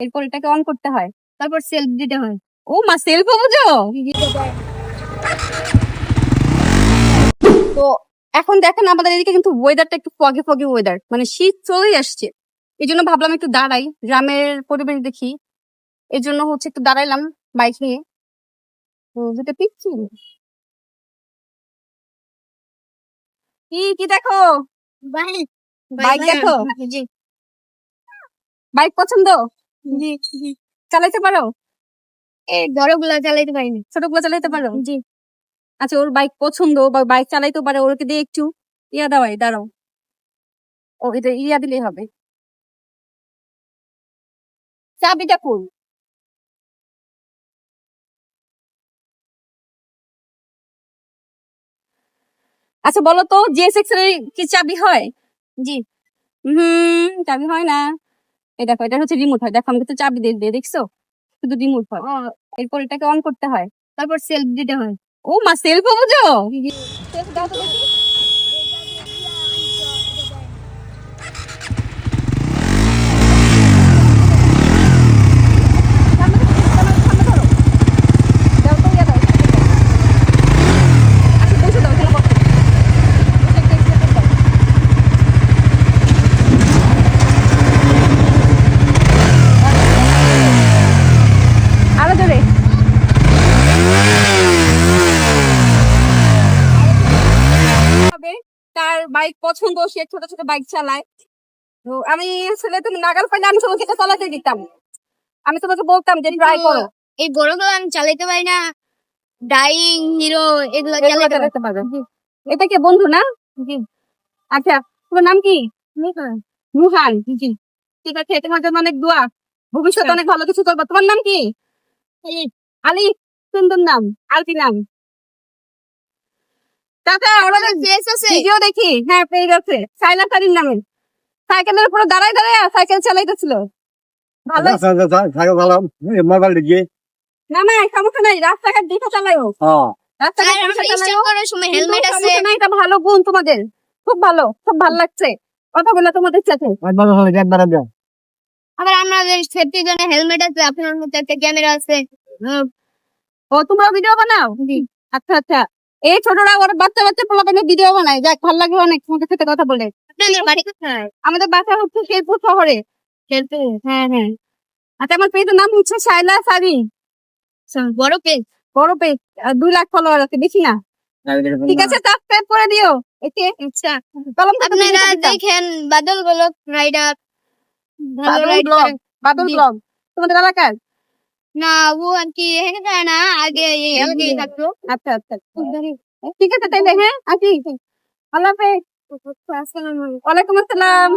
এরপর এটাকে অন করতে হয়, তারপর সেলফ দিতে হয়। ও মা, সেলফও বুঝো? তো এখন দেখেন আমাদের এদিকে কিন্তু ওয়েদারটা একটু ফগি ফগি ওয়েদার, মানে শীত চলেই আসছে। এই জন্য ভাবলাম একটু দাঁড়াই, গ্রামের পরিবেশ দেখি। এই জন্য হচ্ছে একটু দাঁড়াইলাম বাইক নিয়ে। যেটা পিচ্ছি কি কি দেখো, বাইক বাইক দেখো, জি বাইক পছন্দ? জি জি চালাইতে পারো? এই বড়গুলা চালাইতে পারি না। ছোটগুলো চালাইতে পারো? জি আচ্ছা, ওর বাইক পছন্দ বা বাইক চালাইতে পারে, ওরকে দিয়ে একটু ইয়া দেওয়াই, দাঁড়াও। ও এটা ইয়া দিলেই হবে। চাবিটা কই? আচ্ছা বলো তো, জিএসএক্স এর কি চাবি হয়? জি চাবি হয় না। এই দেখো, এটা হচ্ছে রিমোট হয়। দেখো আমি কিন্তু চাবি দিয়ে দিয়ে দেখছো, শুধু রিমোট হয়। এরপর এটাকে অন করতে হয়, তারপর সেলফ দিতে হয়। ও মা, সেলফও বুঝো? সেলফ দাও তো দেখি। সামনে ধরো, সামনে ধরো। দাও তো, ইয়া দাও, আচ্ছা বসে দাও, এখানে বসো। বসে একটা accelerator দাও। আরো জোরে। হবে, তার বাইক পছন্দ, সে ছোট ছোট বাইক চালায়। তো আমি আসলে, তুমি নাগাল পাইলে আমি তোমাকে এটা চালাতে দিতাম। আমি তোমাকে বলতাম যে ট্রাই করো। এই বড়গুলো আমি চালাইতে পারি না। ডাইং হিরো এগুলো এগুলো চালাইতে পারি। চালাতে পারো। এটা কি বন্ধু না? জি আচ্ছা, তোমার নাম কি? নিকন মুহান। জি ঠিক আছে, তোমার জন্য অনেক দোয়া, ভবিষ্যতে অনেক ভালো কিছু করবো। তোমার নাম কি? আলী। সুন্দর নাম, আলতি নাম। চাচা আমাদের ফেস আছে। ভিডিও দেখি, হ্যাঁ পেয়ে গেছে, সাইলা সারির নামে। সাইকেলের উপরে দাঁড়ায় দাঁড়ায় সাইকেল চালাইতেছিল। ভালো। মোবাইল দিয়ে না না, সমস্যা নাই, রাস্তাঘাট দেখে চালাইও। রাস্তাঘাট আর দেখে আমরা চালাইও। স্টার্ট করার সময় কিন্তু হেলমেট আছে। সমস্যা নাই, এটা ভালো গুণ তোমাদের। খুব ভালো, খুব ভালো লাগছে কথাগুলো তোমাদের সাথে। আবার আমাদের সেফটির জন্য হেলমেট আছে, আপনার মধ্যে একটা ক্যামেরা আছে। ও তোমরা ভিডিও বানাও? জি আচ্ছা আচ্ছা। এই ছোটরা ওর বাচ্চা বাচ্চা পোলাপানের ভিডিও বানায়, যাক ভালো লাগলো অনেক তোমাদের সাথে কথা বলে। আপনাদের বাড়ি কোথায়? আমাদের বাসা হচ্ছে শেরপুর শহরে। খেলতে হ্যাঁ হ্যাঁ। আচ্ছা, আমার পেজের নাম হচ্ছে শাইলা সারি। বড় পেজ। বড় পেজ, 2 লাখ ফলোয়ার আছে, বেশি না। ঠিক আছে, সাবস্ক্রাইব করে দিও। এতে আচ্ছা কলম থেকে আপনারা ভিডিওটা দিতাম। দেখেন বাদল গোলক রাইডার ভালো বাদল রাইড ব্লগ, করে। বাদল জি। ব্লগ তোমাদের এলাকার? না ও আর কি এখানে যায় না, আগে এই এলাকায় থাকতো। আচ্ছা আচ্ছা। ঠিক আছে তাইলে, হ্যাঁ আসি। আল্লাহ হাফেজ। আসসালামু আলাইকুম। ওয়ালাইকুম আসসালাম।